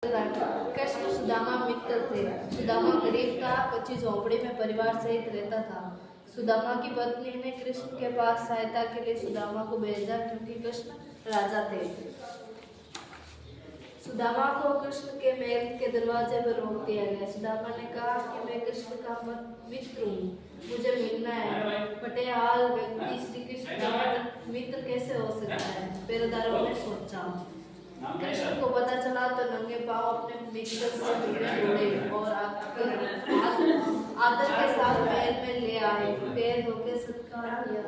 कृष्ण सुदामा मित्र थे। सुदामा गरीब था, कच्ची झोपड़ी में परिवार सहित रहता था। सुदामा की पत्नी ने कृष्ण के पास सहायता के लिए सुदामा को भेजा, क्योंकि कृष्ण राजा थे। सुदामा को कृष्ण के महल के दरवाजे पर रोक दिया गया। सुदामा ने कहा कि मैं कृष्ण का मित्र हूँ, मुझे मिलना है। पटेहाल व्यक्ति श्री कृष्ण का मित्र कैसे हो सकता है? पहरेदारों ने सोचा। कृष्ण को पता चला तो नंगे पांव अपने मित्र से मिलने दौड़े और आदर के साथ महल में ले आए। पैर धोके सत्कार किया।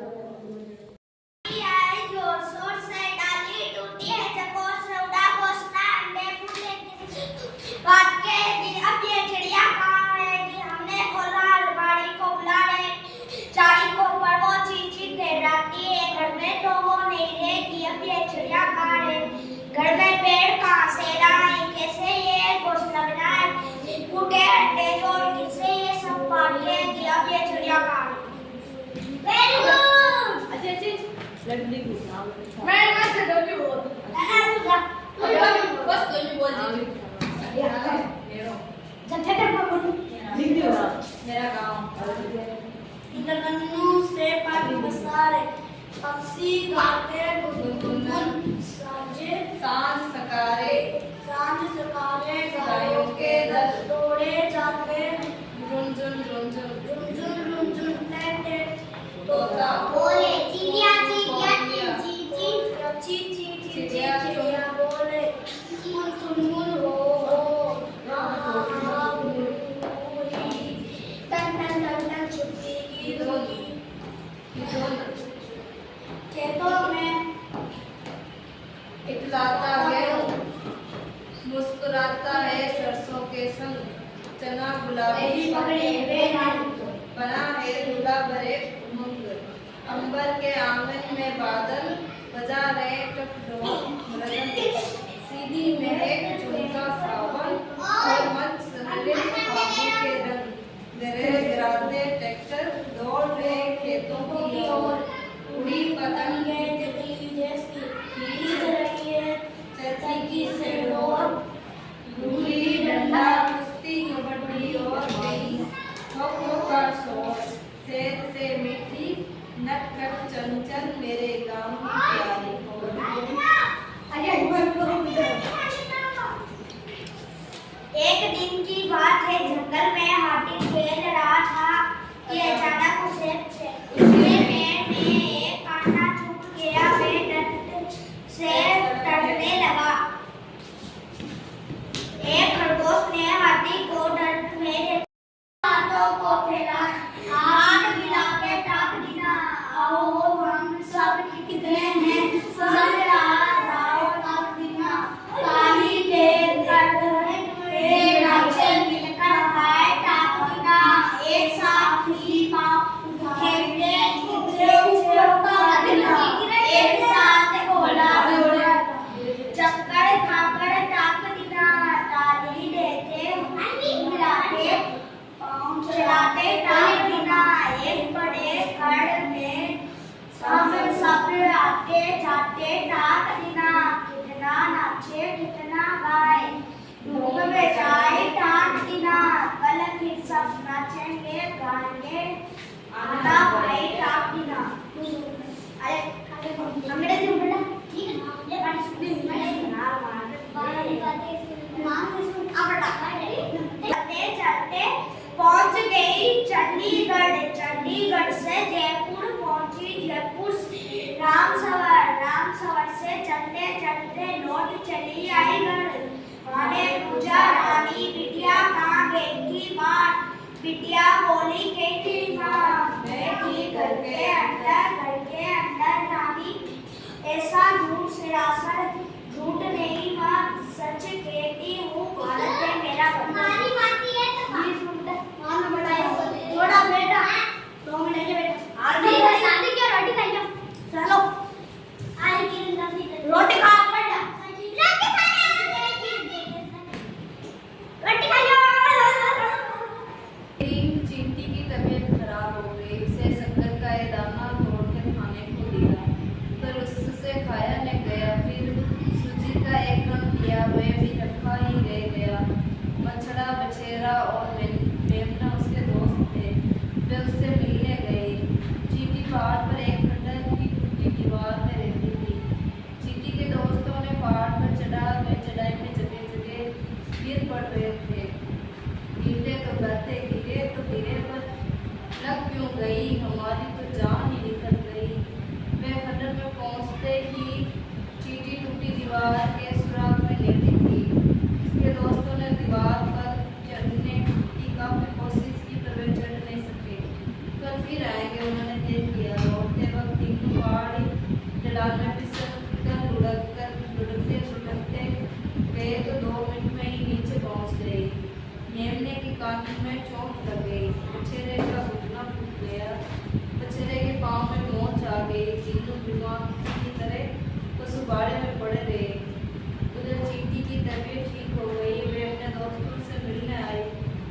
घर में पेड़ कहाँ से लाए, कैसे ये घोंसला बनाए, टूटे अंडे जोड़ किसे ये सब पालिए कि अब ये चिड़िया कहाँ है। Very good. अच्छा लड़की मैं से डब्ल्यू बोल बस डब्ल्यू बोल दीजिए। मेरा गाँव इधर नन्नू से पानी बसारे पक्षी गाते गुनगुन सांझ सकारे गायों के दल दौड़े जाते रुंझुन टैटे तोता बोले चिड़िया चिड़िया बोले मुन हो टन छुट्टी की धोनी खेतों में इतलाता है, मुस्कुराता है सरसों के संग, चना गुलाबी बना है दूल्हा भरे उमंग। अंबर के आंगन में बादल बजा रहे मृदंग, सीधी महक झुमका सावन और मंच संतरे खाबों के रंग। गिराते ट्रैक्टर दौड़ रहे खेतों की ओर, उड़ी पतंगे चरखी से गुल्ली डंडा कुश्ती कबड्डी और गई खो का शोर। सेहत से मीठी नटखट चंचल मेरे गाँव की प्यारी खबर। एक दिन की बात है, जंगल में हाथी खेल रहा था कि अचानक उसके पैर में एक कांटा चुभ गया। वह डर से डरने लगा। एक खरगोश ने हाथी को डरने हाथों को फैला, हाथ मिला के टाक दिया, आओ हम सब कितने हैं, सब आओ टाक दिया। काली देर कर मिलकर खाए टाक दिया, एक साथ ही खेलते एक साथ घोड़ा चक्कर खाकर टाक दिया। ताली देते मिलाते पाँव चलाते टाक दिया। एक बड़े घर में सब आते जाते टाक दिया। कितना नाचे कितना गाए, धूप में जाए टाक दिया। कल फिर सब नाचेंगे गाएंगे, आता भाई टाक दिया। अरे अंग्रेजी में बोला ठीक है, ये बात सुनी मैंने ना चलते पहुंच गई चंडीगढ़। चंडीगढ़ से जयपुर पहुंची, जयपुर रामसवर से चलते चलते लौट चली आई घर। माने पूजा रानी बिटिया कहाँ गई थी माँ? बिटिया बोली गई थी माँ, बैठी घर के अंदर रानी। ऐसा झूठ सरासर झूठ नहीं माँ, सच कहती हूँ, भारत है मेरा वतन। थोड़ा बेटा 2 मिनट के बेटा रोटी खाइए। चलो रोटी खा चिंटी की तबीयत खराब हो गई। उसे शक्कर का ये दाना तोड़कर खाने को दिया, पर उससे खाया नहीं गया। फिर सूजी का एक कण दिया, वह भी रखा ही रह गया। रहे थे। गिरते तो गिरे तो गिरे पर लग क्यों गई, हमारी तो जान ही निकल गई। वे खंडर में पहुंचते ही चींटी टूटी दीवार के सुराख में लेटी थी। इसके दोस्तों ने दीवार पर चढ़ने की काफी कोशिश की पर वे चढ़ नहीं सके। कल फिर आएंगे उन्होंने तय किया। लौटते वक्त तीनों पहाड़ी ढलान में फिसल कर लुढ़कते गए तो 2 मिनट में ही नीचे पहुंच गए। मेमने की कान में चोट लग गई, बछेरे का घुटना फूट गया, बछेरे के पाँव में मोच आ गई। तीनों बीमार की तरह उस बाड़े में पड़े रहे। उधर चींटी की तबीयत ठीक हो गई, वे अपने दोस्तों से मिलने आई।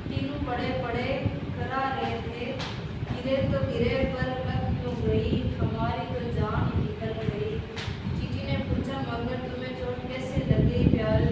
तीनों पड़े पड़े करा रहे थे, गिरे तो गिरे पर लग क्यों गई, हमारी तो जान ही निकल गई। चींटी ने पूछा, मगर तुम्हें चोट कैसे लगी प्यारे